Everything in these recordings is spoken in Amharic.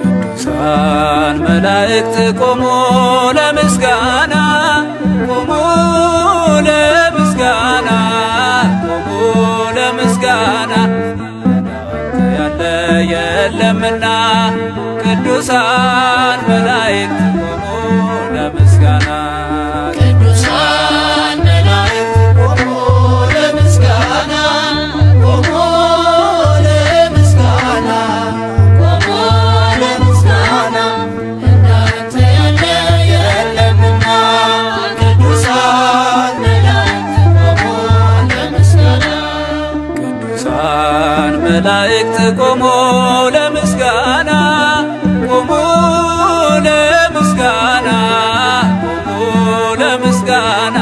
ቅዱሳን መላእክት ቆሙ ለምስጋና ቆሙ ለምስጋና ቆሙ ለምስጋና እንዳንተ ያለ የለምና ቅዱሳን መላእክት ቆሙ ለምስጋና ቅዱሳን መላእክት ቆሙ ለምስጋና ቆሙ ለምስጋና ቆሙ ለምስጋና እንዳንተ ያለ የለምና ቅዱሳን መላእክት ቆሙ ለምስጋና ቅዱሳን መላእክት ቆሙ ለምስጋና ቆሙ ለምስጋና ቆሙ ለምስጋና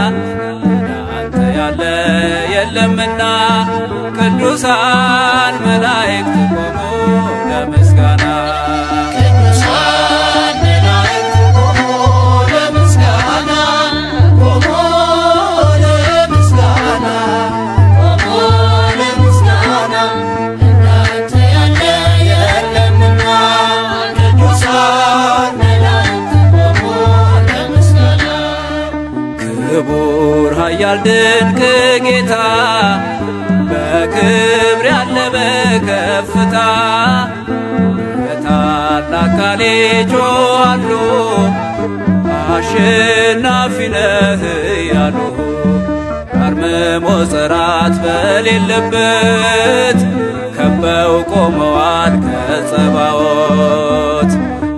እንዳንተ ያለ የለምና ቅዱሳን መላእክት ቆሙ ለምስጋና ቅዱሳን መላእክት ቆሙ ለምስጋና ቆሙ ለምስጋና ቆሙ ለምስጋና እንዳንተ ያለ የለምና ቅዱሳን መላእክት ቆሙ ለምስጋና ክቡር ኃያል ድንቅ ጌታ በክብር ያለ በከፍታ በታላቅ ቃል ይጮኻሉ አሸናፊ ነህ እያሉ አርምሞ ጽራት በሌለበት ከበው ቆመዋል ከጸባዖት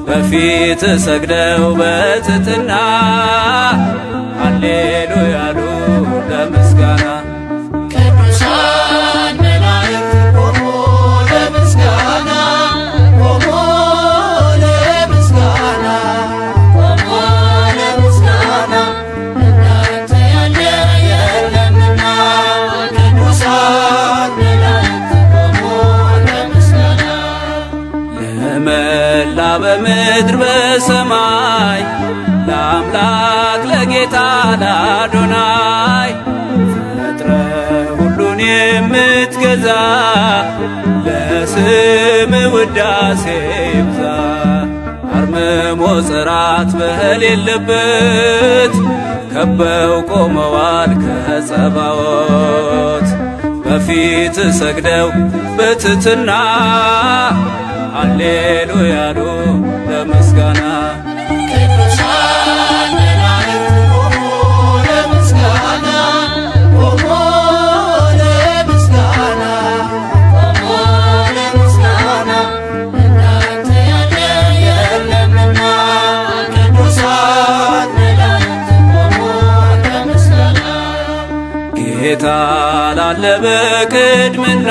በፊት ሰግደው በትሕትና ሃሌሉያ ያሉ ለምስጋና ቅዱሳን መላእክት ቆሙ ለምስጋና ቆሙ ለምስጋና ቆሙ ለምስጋና እንዳንተ ያለ የለምና ቅዱሳን መላእክት ቆሙ ለምስጋና ለመላ በምድር በሰማይ ለአምላክ ለጌታ ለአዶናይ ፈጥረ ሁሉን የምትገዛ ለስም ውዳሴ ይብዛ አርምሞ ጽራት በሌለበት ከበው ቆመዋል ከጸባዖት በፊት ሰግደው በትሕትና ሃሌሉያ ያሉ ለምስጋና ቅዱሳን መላእክት ቆሙ ለምስጋና ቆሙ ለምስጋና ቆሙ ለምስጋና እንዳንተ ያለ የለምና ቅዱሳን መላእክት ቆሙ ለምስጋና ጌታ ላለ በቅድምና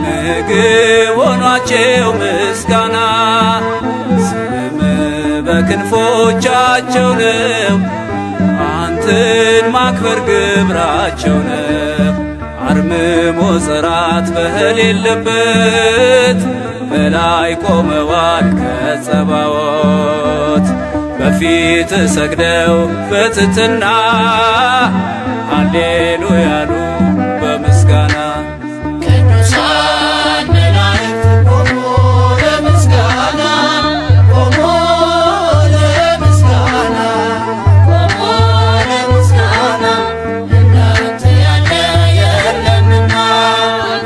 ምግብ ሆኗቸው ምስጋና ስም በክንፎቻቸው ነው አንተን ማክበር ግብራቸው ነው አርምሞ ጽራት በሌለበት በላይ ቆመዋል ከጸባዖት በፊት ሰግደው በትሕትና ሃሌሉያ ያሉ በምስጋና ቅዱሳን መላእክት ቆሙ ለምስጋና ቆሙ ለምስጋና ቆሙ ለምስጋና እንዳንተ ያለ የለምና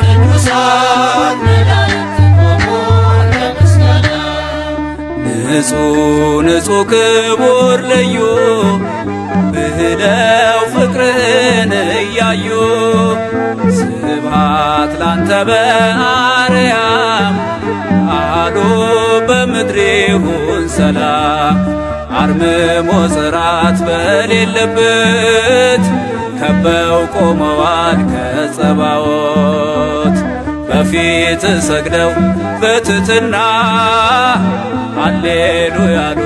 ቅዱሳን መላእክት ቆሙ ለምስጋና ንጹሕ ክቡር ልዩ ብለው ፍቅርህን እያዩ ስብሃት ላንተ በአርያም አሉ በምድር ይሁን ሰላም አርምሞ ጽራት በሌለበት ከበው ቆመዋል ከጸባዖት በፊት ሰግደው በትሕትና ሃሌሉያ ያሉ